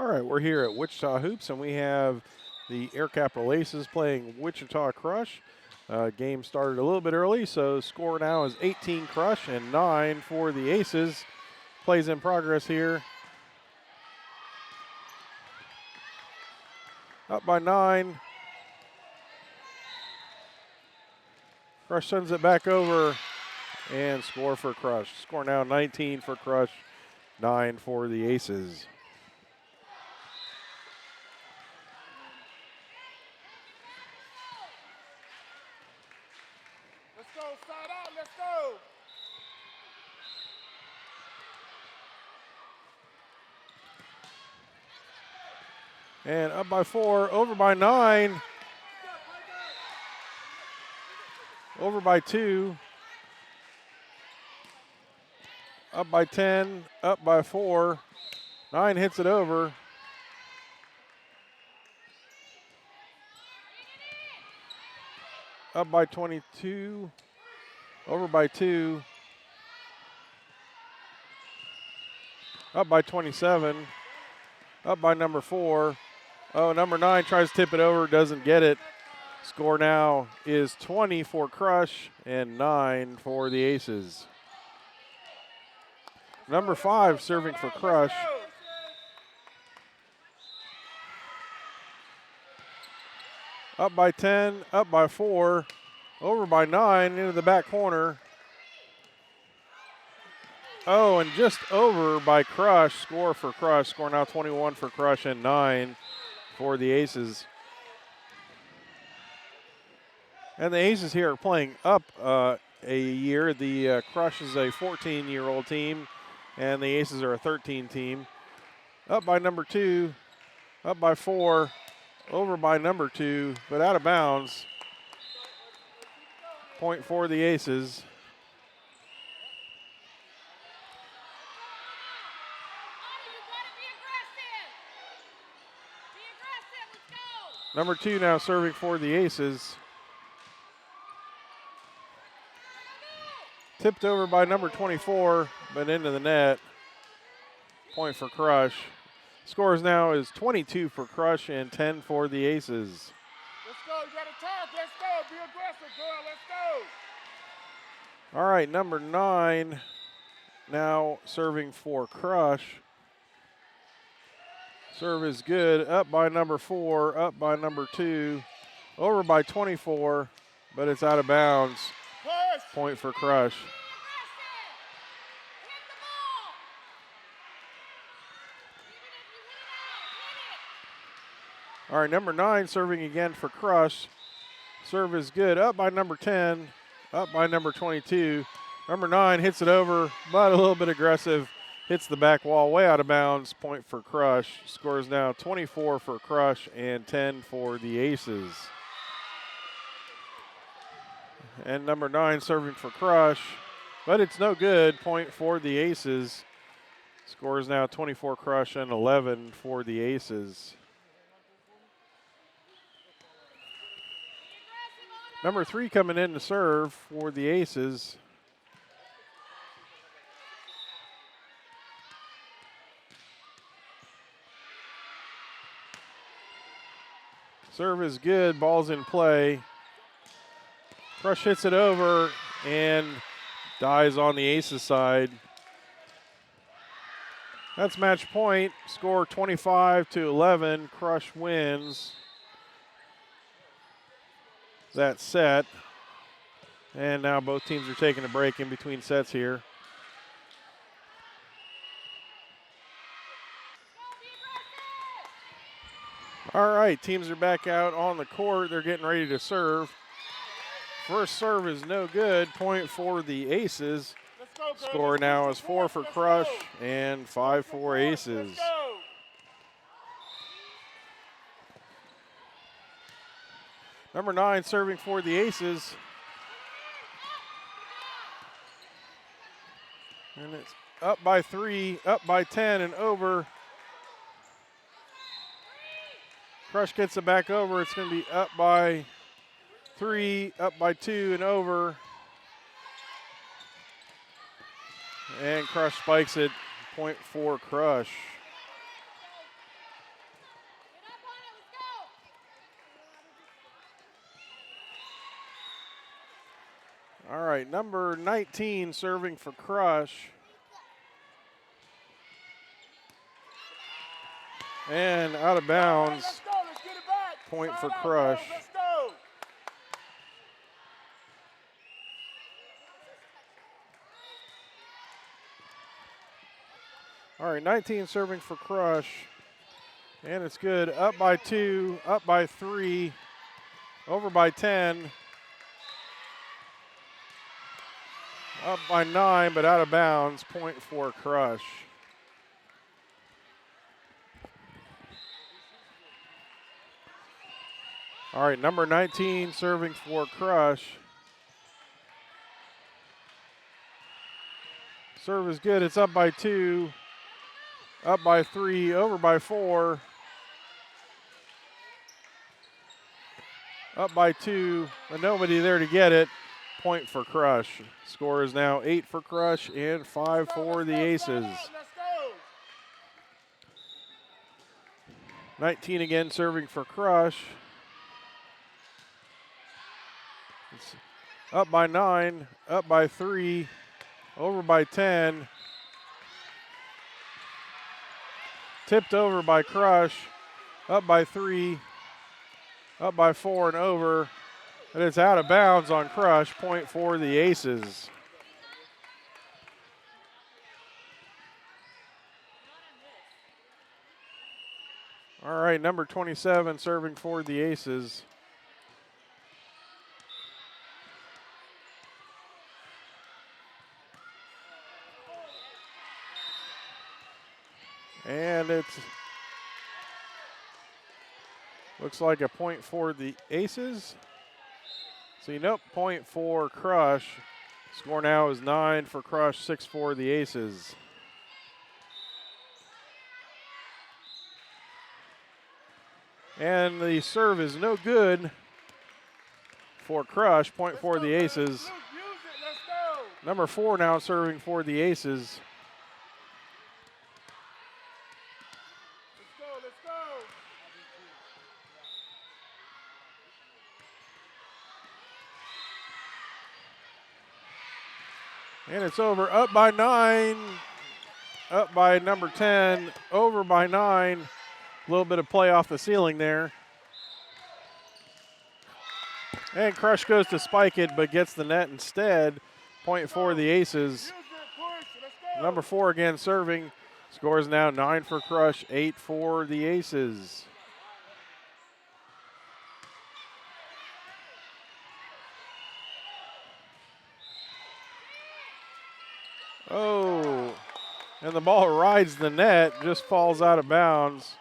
All right, we're here at Wichita Hoops, and we have the Air Capital Aces playing Wichita Crush. Game started a little bit early, so score now is 18 Crush and 9 for the Aces. Plays in progress here. Up by 9. Crush sends it back over and score for Crush. Score now 19 for Crush, 9 for the Aces. Let's go, side out, let's go. And up by 4, over by 9. Over by 2. Up by 10, up by 4. 9 hits it over. Up by 22, over by 2. Up by 27, up by number 4. Oh, number 9 tries to tip it over, doesn't get it. Score now is 20 for Crush and 9 for the Aces. Number 5 serving for Crush. Up by 10, up by 4, over by 9, into the back corner. Oh, and just over by Crush. Score for Crush. Score now 21 for Crush and 9 for the Aces. And the Aces here are playing up a year. The Crush is a 14-year-old team, and the Aces are a 13 team. Up by number 2, up by 4, over by number 2, but out of bounds. Point for the Aces. Number 2 now serving for the Aces. Tipped over by number 24, but into the net. Point for Crush. Scores now is 22 for Crush and 10 for the Aces. Let's go, you got to talk, let's go. Be aggressive, girl, let's go. All right, number 9 now serving for Crush. Serve is good, up by number 4, up by number 2, over by 24, but it's out of bounds. Push. Point for Crush. All right, number 9 serving again for Crush. Serve is good, up by number 10, up by number 22. Number 9 hits it over, but a little bit aggressive. Hits the back wall, way out of bounds. Point for Crush. Scores now 24 for Crush and 10 for the Aces. And number 9 serving for Crush, but it's no good. Point for the Aces. Scores now 24 Crush and 11 for the Aces. Number 3 coming in to serve for the Aces. Serve is good, ball's in play. Crush hits it over and dies on the Aces side. That's match point. Score 25-11. Crush wins that set. And now both teams are taking a break in between sets here. All right, teams are back out on the court. They're getting ready to serve. First serve is no good. Point for the Aces. Let's go, girl. Score now is 4 for Crush and 5 for Aces. Let's go. Number 9 serving for the Aces. And it's up by 3, up by 10 and over. Crush gets it back over. It's going to be up by 3, up by 2 and over. And Crush spikes it. Point for Crush. right, number 19 serving for Crush. And out of bounds. Let's go. Let's get it back. Point Side for out, Crush. girls. Let's go. All right, 19 serving for Crush. And it's good. Up by 2, up by 3, over by 10. Up by 9, but out of bounds. Point for Crush. All right, number 19 serving for Crush. Serve is good. It's up by 2, up by 3, over by 4. Up by 2, but nobody there to get it. Point for Crush. Score is now 8 for Crush and 5 for the Aces. Let's go. 19 again serving for Crush. It's up by 9, up by 3, over by 10. Tipped over by Crush, up by 3, up by 4 and over. And it's out of bounds on Crush. Point for the Aces. All right, number 27 serving for the Aces. And it's looks like a point for the Aces. See, nope, point for Crush. Score now is 9 for Crush, 6 for the Aces. And the serve is no good for Crush, point for the Aces. Use it. Let's go. Number 4 now serving for the Aces. Let's go. Let's go. And it's over, up by 9, up by number 10, over by 9. A little bit of play off the ceiling there. And Crush goes to spike it, but gets the net instead. Point for the Aces. Use it. Push. Let's go. Number 4 again serving. Scores now 9 for Crush, 8 for the Aces. Oh, and the ball rides the net, just falls out of bounds.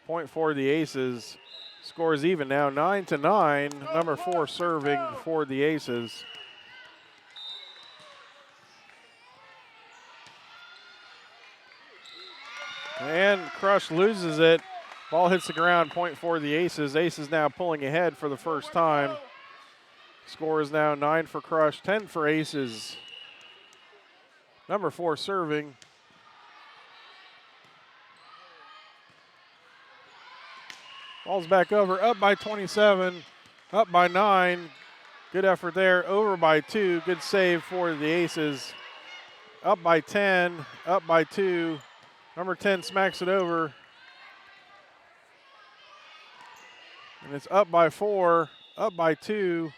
Point for the Aces. Scores even now, 9-9. Number 4 serving for the Aces. And Crush loses it. Ball hits the ground, point for the Aces. Aces now pulling ahead for the first time. Score is now 9 for Crush, 10 for Aces. Number 4 serving. Ball's back over, up by 27, up by 9. Good effort there, over by 2. Good save for the Aces. Up by 10, up by 2. Number 10 smacks it over. And it's up by 4, up by 2.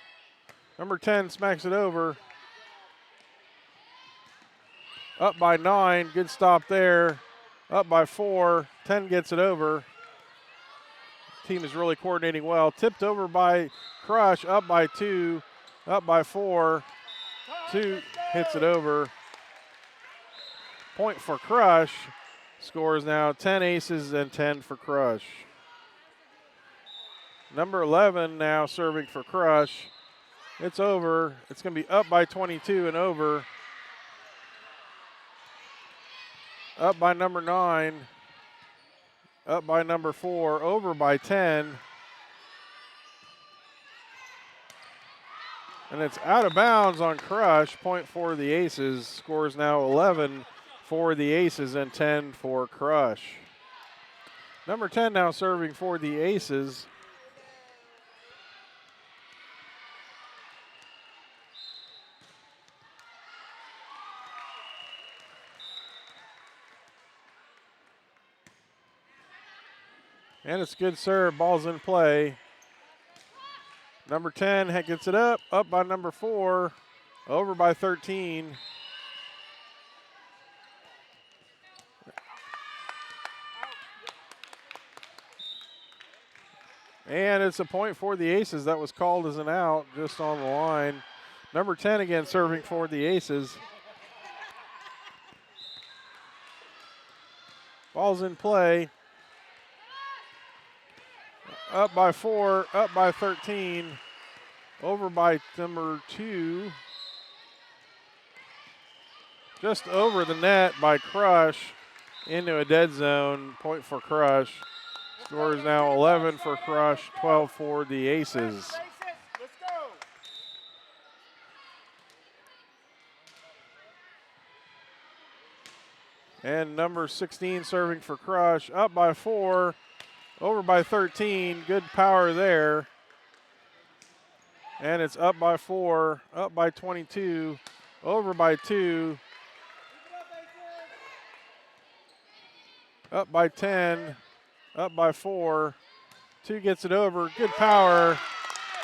Number 10 smacks it over. Up by 9, good stop there. Up by 4, 10 gets it over. Team is really coordinating well. Tipped over by Crush, up by 2, up by 4. 2 hits it over. Point for Crush. Scores now 10 Aces and 10 for Crush. Number 11 now serving for Crush. It's over. It's going to be up by 22 and over. Up by number 9. Up by number 4. Over by 10. And it's out of bounds on Crush. Point for the Aces. Scores now 11 for the Aces and 10 for Crush. Number 10 now serving for the Aces. And it's good serve. Ball's in play. Number 10 gets it up by number 4, over by 13. And it's a point for the Aces. That was called as an out just on the line. Number 10 again serving for the Aces. Ball's in play. Up by 4, up by 13. Over by number 2. Just over the net by Crush into a dead zone. Point for Crush. Score is now 11 for Crush, 12 for the Aces. Let's go. And number 16 serving for Crush, up by 4, over by 13. Good power there. And it's up by 4, up by 22, over by 2, up by 10, up by 4. 2 gets it over. Good power.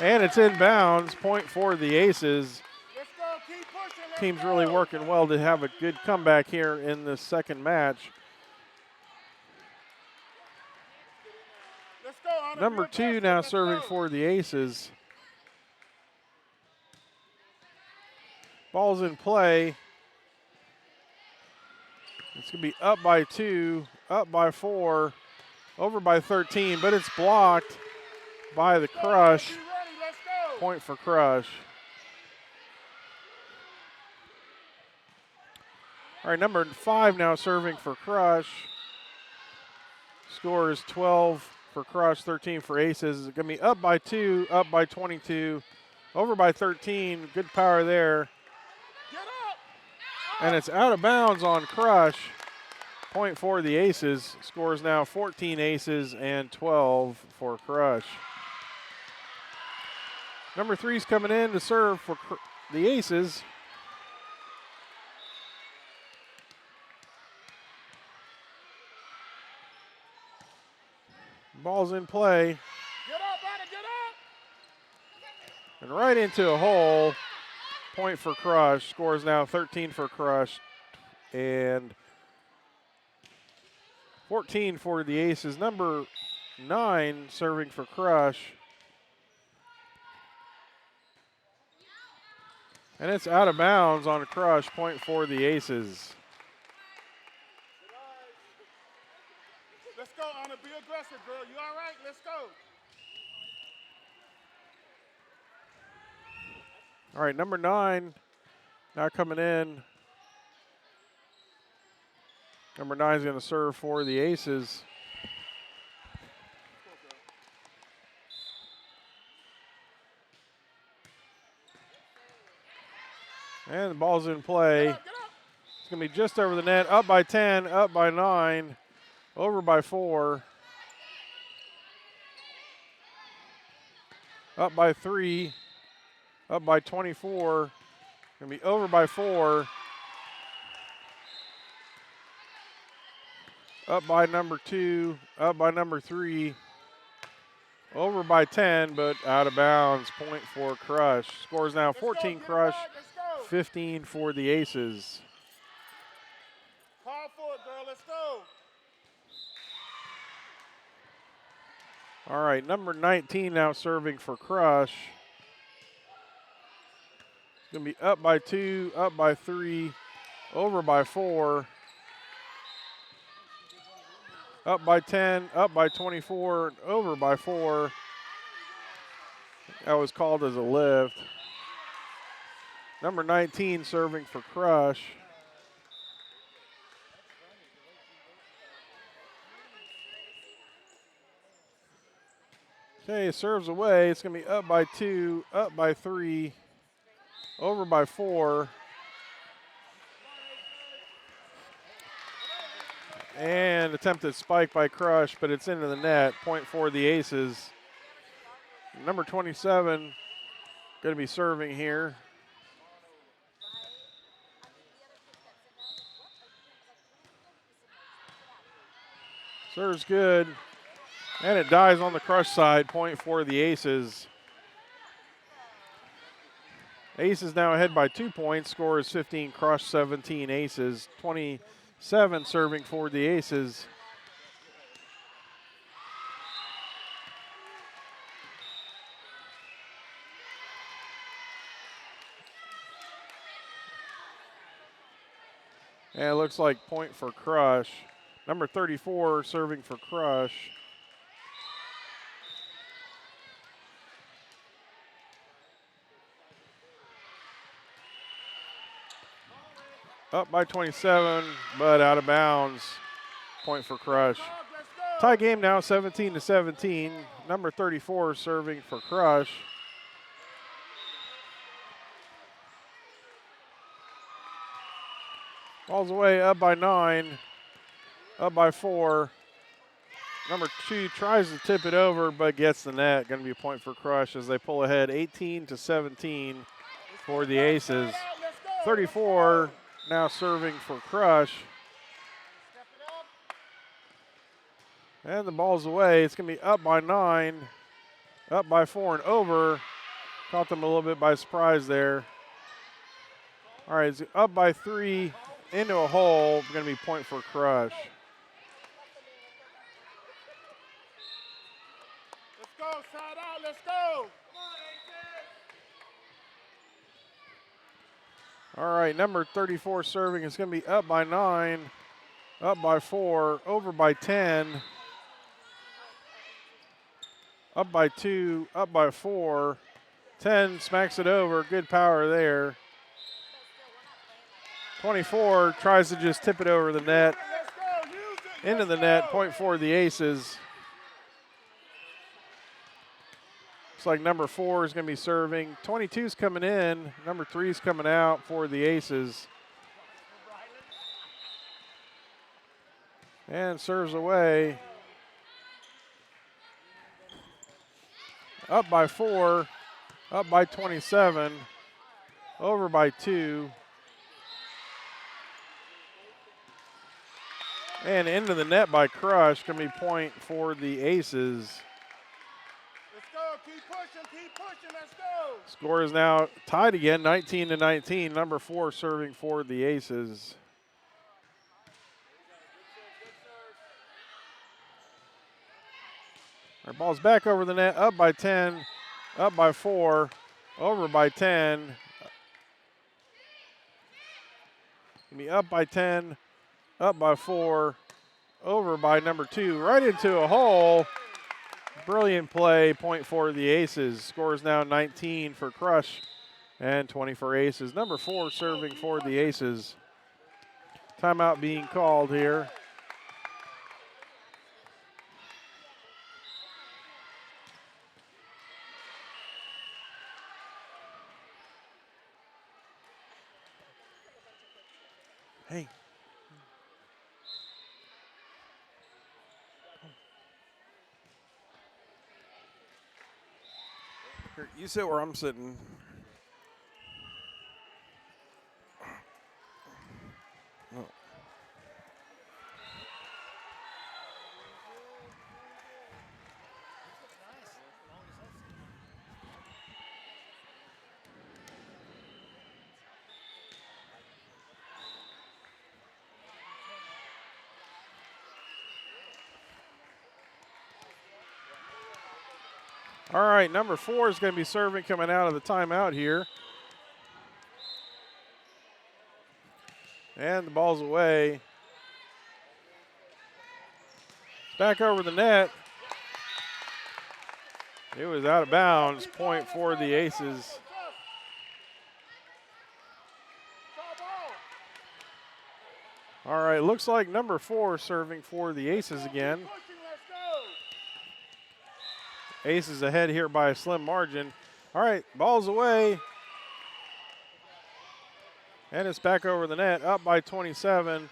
And it's inbounds. Point for the Aces. Let's go. Keep pushing. Let's Team's go. really working well to have a good comeback here in the second match. Let's go, Hunter. Number Be 2 aggressive. now Let's serving go. for the Aces. Ball's in play. It's going to be up by 2, up by 4, over by 13, but it's blocked by the Crush. Be ready. Let's go. Point for Crush. All right, number 5 now serving for Crush. Score is 12 for Crush, 13 for Aces. It's going to be up by 2, up by 22, over by 13. Good power there. Get up. And it's out of bounds on Crush. Point for the Aces. Score is now 14 Aces and 12 for Crush. Number 3's coming in to serve for the Aces. Ball's in play. Get up, Hunter. Get up. And right into a hole. Point for Crush. Score is now 13 for Crush and 14 for the Aces. Number 9 serving for Crush. And it's out of bounds on Crush. Point for the Aces. Let's go, Hunter. Be aggressive, girl. You all right? Let's go. All right, number 9 now coming in. Number 9 is going to serve for the Aces. And the ball's in play. Get up. It's going to be just over the net. Up by 10, up by 9, over by 4. Up by 3, up by 24. Going to be over by 4. Up by number 2, up by number 3. Over by 10, but out of bounds. Point for Crush. Scores now 14 Crush, 15 for the Aces. Call for it, girl. Let's go. All right, number 19 now serving for Crush. It's going to be up by 2, up by 3, over by 4. Up by 10, up by 24, over by 4. That was called as a lift. Number 19 serving for Crush. Okay, serves away. It's going to be up by 2, up by 3, over by 4. And attempted spike by Crush, but it's into the net. Point for the Aces. Number 27 going to be serving here. Serves good. And it dies on the Crush side, point for the Aces. Aces now ahead by 2 points. Score is 15, Crush 17, Aces. 27 serving for the Aces. And it looks like point for Crush. Number 34 serving for Crush. Up by 27, but out of bounds. Point for Crush. Tie game now, 17-17. Number 34 serving for Crush. Ball's away, up by 9, up by 4. Number 2 tries to tip it over, but gets the net. Going to be a point for Crush as they pull ahead 18-17 for the Aces. 34 now serving for Crush. And the ball's away. It's going to be up by 9, up by 4 and over. Caught them a little bit by surprise there. All right, it's up by 3 into a hole. Going to be point for Crush. Let's go, side out, let's go. All right, number 34 serving is going to be up by 9, up by 4, over by 10, up by 2, up by 4. 10 smacks it over. Good power there. 24 tries to just tip it over the net. Into the net. Point for the Aces. Looks like number 4 is going to be serving. 22's coming in. Number 3's coming out for the Aces. And serves away. Up by 4. Up by 27. Over by 2. And into the net by Crush. Going to be point for the Aces. Let's go, keep pushing, let's go. Score is now tied again, 19-19. Number 4 serving for the Aces. Our ball's back over the net, up by 10, up by 4, over by 10. Gonna be up by 10, up by 4, over by number 2, right into a hole. Brilliant play, point for the Aces. Score is now 19 for Crush and 20 for Aces. Number 4 serving for the Aces. Timeout being called here. Hey. Here, you sit where I'm sitting. Oh. All right, number 4 is going to be serving coming out of the timeout here. And the ball's away. Back over the net. It was out of bounds. Point for the Aces. All right, looks like number 4 serving for the Aces again. Aces ahead here by a slim margin. All right, ball's away. And it's back over the net, up by 27,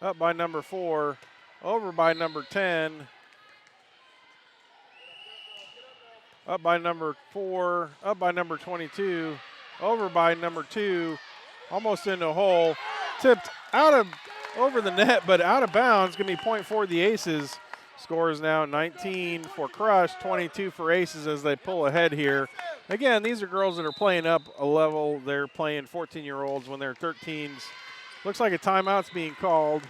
up by number 4, over by number 10, up by number 4, up by number 22, over by number 2, almost into a hole. Tipped out of over the net, but out of bounds. Going to be point for the Aces. Score is now 19 for Crush, 22 for Aces as they pull ahead here. Again, these are girls that are playing up a level. They're playing 14-year-olds when they're 13s. Looks like a timeout's being called.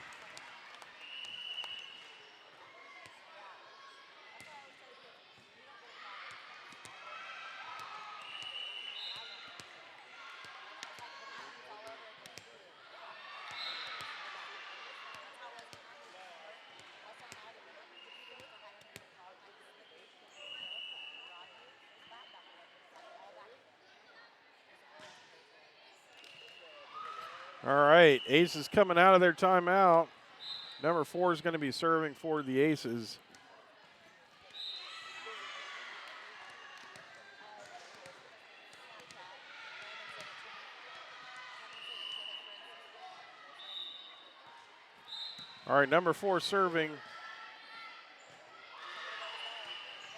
All right, Aces coming out of their timeout. Number 4 is going to be serving for the Aces. All right, number 4 serving.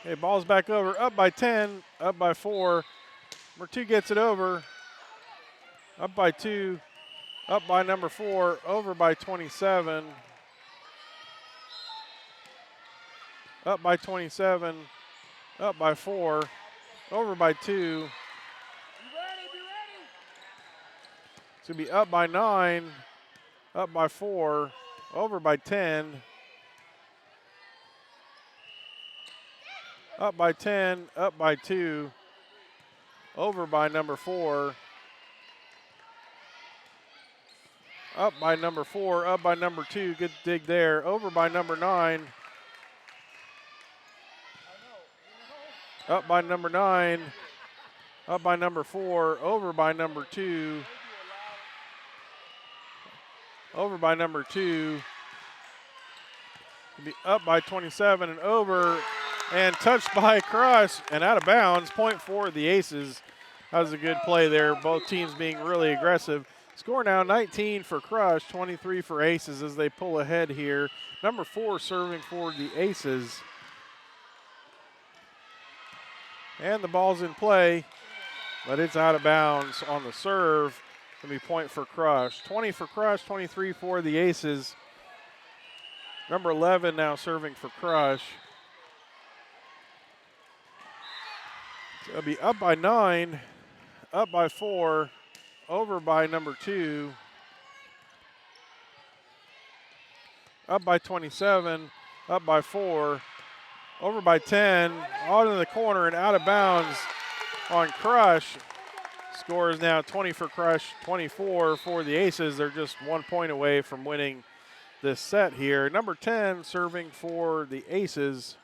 Okay, ball's back over, up by 10, up by 4. Number 2 gets it over, up by 2, up by number 4, over by 27. Up by 27, up by 4, over by 2. Be ready, be ready. It's going to be up by 9, up by 4, over by 10. Up by 10, up by 2, over by number 4. Up by number 4, up by number 2, good dig there. Over by number 9. Up by number 9, up by number 4, over by number 2. Over by number 2. Be up by 27 and over. And touched by Crush and out of bounds. Point for the Aces. That was a good play there. Both teams being really aggressive. Score now 19 for Crush, 23 for Aces as they pull ahead here. Number 4 serving for the Aces. And the ball's in play, but it's out of bounds on the serve. It's going to be point for Crush. 20 for Crush, 23 for the Aces. Number 11 now serving for Crush. It'll be up by 9, up by 4, over by number 2, up by 27, up by 4, over by 10, out in the corner and out of bounds on Crush. Score is now 20 for Crush, 24 for the Aces. They're just 1 point away from winning this set here. Number 10 serving for the Aces.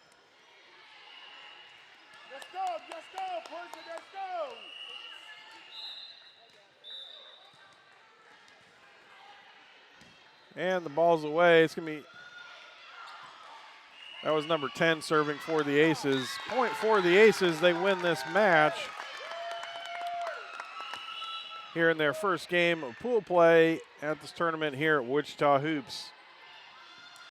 And the ball's away. It's going to be, that was number 10 serving for the Aces. Point for the Aces. They win this match here in their first game of pool play at this tournament here at Wichita Hoops.